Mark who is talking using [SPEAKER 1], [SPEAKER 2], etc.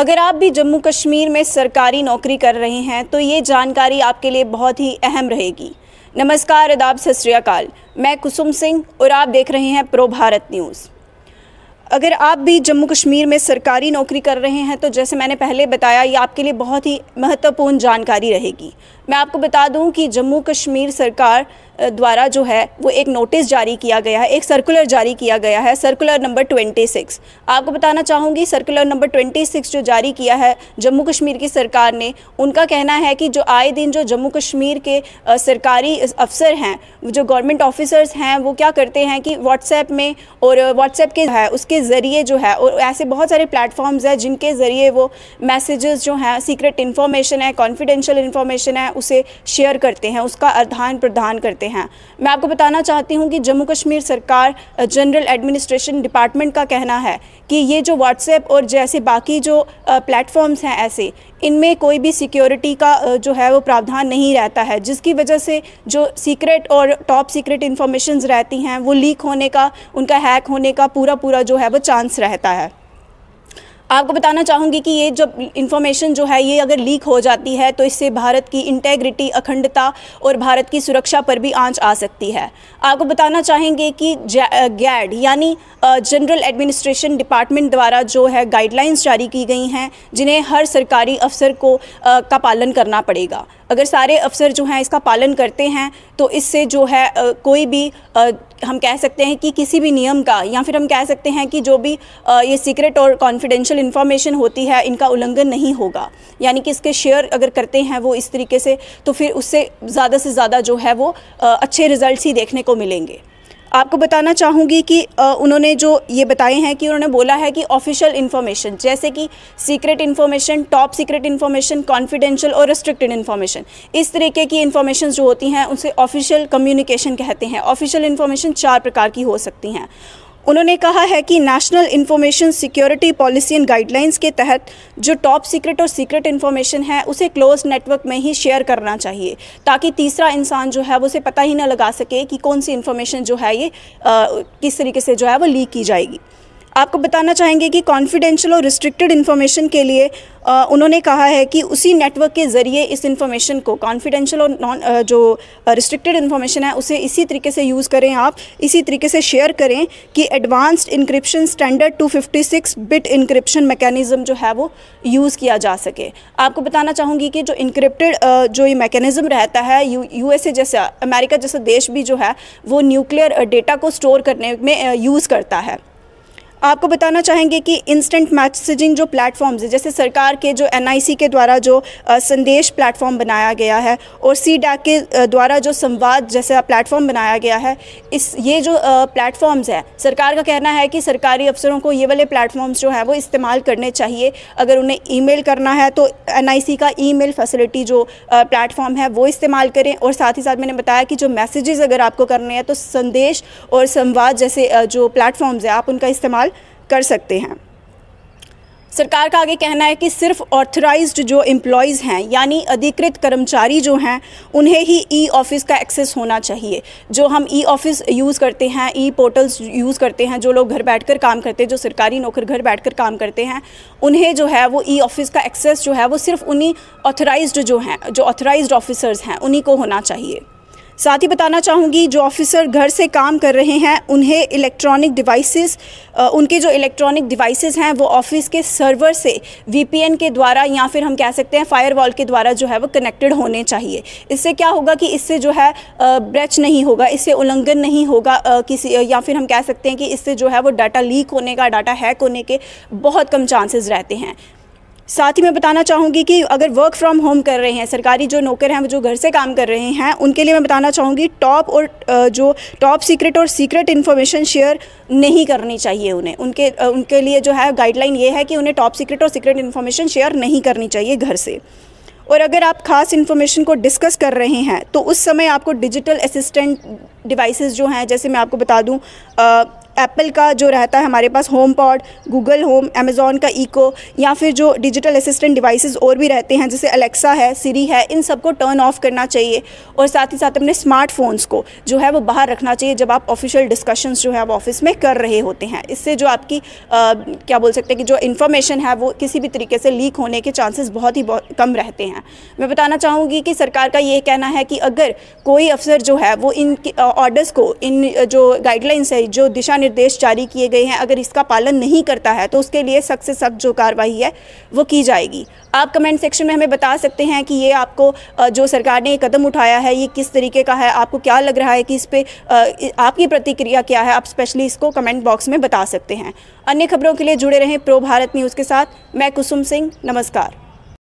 [SPEAKER 1] अगर आप भी जम्मू कश्मीर में सरकारी नौकरी कर रहे हैं तो ये जानकारी आपके लिए बहुत ही अहम रहेगी। नमस्कार, आदाब, सत श्री अकाल। मैं कुसुम सिंह और आप देख रहे हैं प्रो भारत न्यूज़। अगर आप भी जम्मू कश्मीर में सरकारी नौकरी कर रहे हैं तो जैसे मैंने पहले बताया, ये आपके लिए बहुत ही महत्वपूर्ण जानकारी रहेगी। मैं आपको बता दूं कि जम्मू कश्मीर सरकार द्वारा जो है वो एक नोटिस जारी किया गया है, एक सर्कुलर जारी किया गया है, सर्कुलर नंबर 26। आपको बताना चाहूँगी सर्कुलर नंबर 26 जो जारी किया है जम्मू कश्मीर की सरकार ने, उनका कहना है कि जो आए दिन जो जम्मू कश्मीर के सरकारी अफसर हैं, जो गवर्नमेंट ऑफिसर्स हैं, वो क्या करते हैं कि व्हाट्सएप में और व्हाट्सएप के है उसके ज़रिए जो है, और ऐसे बहुत सारे प्लेटफॉर्म्स हैं जिनके ज़रिए वो मैसेजेस जो हैं, सीक्रेट इन्फॉर्मेशन है, कॉन्फिडेंशियल इन्फॉर्मेशन है, उसे शेयर करते हैं, उसका आदान प्रदान करते हैं। मैं आपको बताना चाहती हूं कि जम्मू कश्मीर सरकार जनरल एडमिनिस्ट्रेशन डिपार्टमेंट का कहना है कि ये जो व्हाट्सएप और जैसे बाकी जो प्लेटफॉर्म्स हैं ऐसे, इनमें कोई भी सिक्योरिटी का जो है वो प्रावधान नहीं रहता है, जिसकी वजह से जो सीक्रेट और टॉप सीक्रेट इन्फॉर्मेशंस रहती हैं वो लीक होने का, उनका हैक होने का पूरा जो है वो चांस रहता है। आपको बताना चाहूँगी कि ये जब इन्फॉर्मेशन जो है ये अगर लीक हो जाती है तो इससे भारत की इंटेग्रिटी, अखंडता और भारत की सुरक्षा पर भी आंच आ सकती है। आपको बताना चाहेंगे कि गैड यानी जनरल एडमिनिस्ट्रेशन डिपार्टमेंट द्वारा जो है गाइडलाइंस जारी की गई हैं, जिन्हें हर सरकारी अफसर को का पालन करना पड़ेगा। अगर सारे अफसर जो हैं इसका पालन करते हैं तो इससे जो है कोई भी हम कह सकते हैं कि किसी भी नियम का, या फिर हम कह सकते हैं कि जो भी ये सीक्रेट और कॉन्फिडेंशियल इन्फॉर्मेशन होती है इनका उल्लंघन नहीं होगा। यानी कि इसके शेयर अगर करते हैं वो इस तरीके से, तो फिर उससे ज़्यादा से ज़्यादा जो है वो अच्छे रिजल्ट्स ही देखने को मिलेंगे। आपको बताना चाहूँगी कि उन्होंने जो ये बताए हैं कि उन्होंने बोला है कि ऑफिशियल इन्फॉर्मेशन जैसे कि secret information, top secret information, confidential और रिस्ट्रिक्टेड इन्फॉर्मेशन, इस तरीके की इन्फॉर्मेशन जो होती हैं उनसे ऑफिशियल कम्युनिकेशन कहते हैं। ऑफिशियल इन्फॉर्मेशन 4 प्रकार की हो सकती हैं। उन्होंने कहा है कि national information security policy and guidelines के तहत जो टॉप सीक्रेट और सीक्रेट इन्फॉर्मेशन है उसे क्लोज नेटवर्क में ही शेयर करना चाहिए, ताकि तीसरा इंसान जो है वो उसे पता ही ना लगा सके कि कौन सी इन्फॉर्मेशन जो है ये किस तरीके से जो है वो लीक की जाएगी। आपको बताना चाहेंगे कि कॉन्फिडेंशियल और रिस्ट्रिक्टेड इन्फॉर्मेशन के लिए उन्होंने कहा है कि उसी नेटवर्क के ज़रिए इस इन्फॉर्मेशन को, कॉन्फिडेंशियल और जो रिस्ट्रिक्टेड इन्फॉर्मेशन है उसे इसी तरीके से यूज़ करें, आप इसी तरीके से शेयर करें कि advanced encryption standard 256 bit encryption mechanism जो है वो यूज़ किया जा सके। आपको बताना चाहूँगी कि जो इंक्रिप्टेड जो ये मैकेनिज़्म रहता है, यूएसए जैसा, अमेरिका जैसा देश भी जो है वो न्यूक्लियर डेटा को स्टोर करने में यूज़ करता है। आपको बताना चाहेंगे कि इंस्टेंट मैसेजिंग जो प्लेटफॉर्म्स है, जैसे सरकार के जो NIC के द्वारा जो संदेश प्लेटफॉर्म बनाया गया है और CDAC के द्वारा जो संवाद जैसा प्लेटफॉर्म बनाया गया है, ये जो प्लेटफॉर्म्स है, सरकार का कहना है कि सरकारी अफसरों को ये वाले प्लेटफॉर्म्स जो है वो इस्तेमाल करने चाहिए। अगर उन्हें ईमेल करना है तो NIC का ईमेल फैसिलिटी जो प्लेटफॉर्म है वो इस्तेमाल करें, और साथ ही साथ मैंने बताया कि जो मैसेजेस अगर आपको करने हैं तो संदेश और संवाद जैसे जो प्लेटफॉर्म्स है आप उनका इस्तेमाल कर सकते हैं। सरकार का आगे कहना है कि सिर्फ ऑथराइज्ड जो एम्प्लॉयज़ हैं यानी अधिकृत कर्मचारी जो हैं उन्हें ही ई ऑफिस का एक्सेस होना चाहिए। जो हम ई ऑफिस यूज़ करते हैं, ई पोर्टल्स यूज़ करते हैं, जो लोग घर बैठकर काम करते हैं, जो सरकारी नौकर घर बैठकर काम करते हैं, उन्हें जो है वो ई ऑफिस का एक्सेस जो है वो सिर्फ उन्हीं ऑथराइज्ड जो हैं, जो ऑथराइज्ड ऑफिसर्स हैं उन्हीं को होना चाहिए। साथ ही बताना चाहूँगी जो ऑफिसर घर से काम कर रहे हैं उन्हें इलेक्ट्रॉनिक डिवाइसेस, उनके जो इलेक्ट्रॉनिक डिवाइसेस हैं वो ऑफिस के सर्वर से VPN के द्वारा या फिर हम कह सकते हैं फायरवॉल के द्वारा जो है वो कनेक्टेड होने चाहिए। इससे क्या होगा कि इससे जो है ब्रेच नहीं होगा, इससे उल्लंघन नहीं होगा किसी, या फिर हम कह सकते हैं कि इससे जो है वो डाटा लीक होने का, डाटा हैक होने के बहुत कम चांसेस रहते हैं। साथ ही मैं बताना चाहूँगी कि अगर वर्क फ्रॉम होम कर रहे हैं, सरकारी जो नौकर हैं जो घर से काम कर रहे हैं, उनके लिए मैं बताना चाहूँगी जो टॉप सीक्रेट और सीक्रेट इन्फॉर्मेशन शेयर नहीं करनी चाहिए उन्हें। उनके लिए जो है गाइडलाइन ये है कि उन्हें टॉप सीक्रेट और सीक्रेट इन्फॉर्मेशन शेयर नहीं करनी चाहिए घर से। और अगर आप खास इन्फॉर्मेशन को डिस्कस कर रहे हैं तो उस समय आपको डिजिटल असिस्टेंट डिवाइसेस जो हैं, जैसे मैं आपको बता दूं एप्पल का जो रहता है हमारे पास HomePod, Google Home, Amazon का इको, या फिर जो डिजिटल असिस्टेंट डिवाइसेस और भी रहते हैं जैसे अलेक्सा है, सिरी है, इन सबको टर्न ऑफ करना चाहिए। और साथ ही साथ अपने स्मार्टफोन्स को जो है वो बाहर रखना चाहिए जब आप ऑफिशियल डिस्कशंस जो है आप ऑफिस में कर रहे होते हैं। इससे जो आपकी क्या बोल सकते हैं कि जो इन्फॉर्मेशन है वो किसी भी तरीके से लीक होने के चांसेस बहुत कम रहते हैं। मैं बताना चाहूँगी कि सरकार का ये कहना है कि अगर कोई अफसर जो है वो इन ऑर्डर्स को, इन जो गाइडलाइंस है, जो दिशा निर्देश जारी किए गए हैं, अगर इसका पालन नहीं करता है तो उसके लिए सख्त से सख्त जो कार्रवाई है वो की जाएगी। आप कमेंट सेक्शन में हमें बता सकते हैं कि ये आपको जो सरकार ने कदम उठाया है ये किस तरीके का है, आपको क्या लग रहा है कि इस पे आपकी प्रतिक्रिया क्या है। आप स्पेशली इसको कमेंट बॉक्स में बता सकते हैं। अन्य खबरों के लिए जुड़े रहें प्रो भारत न्यूज़ के साथ। मैं कुसुम सिंह, नमस्कार।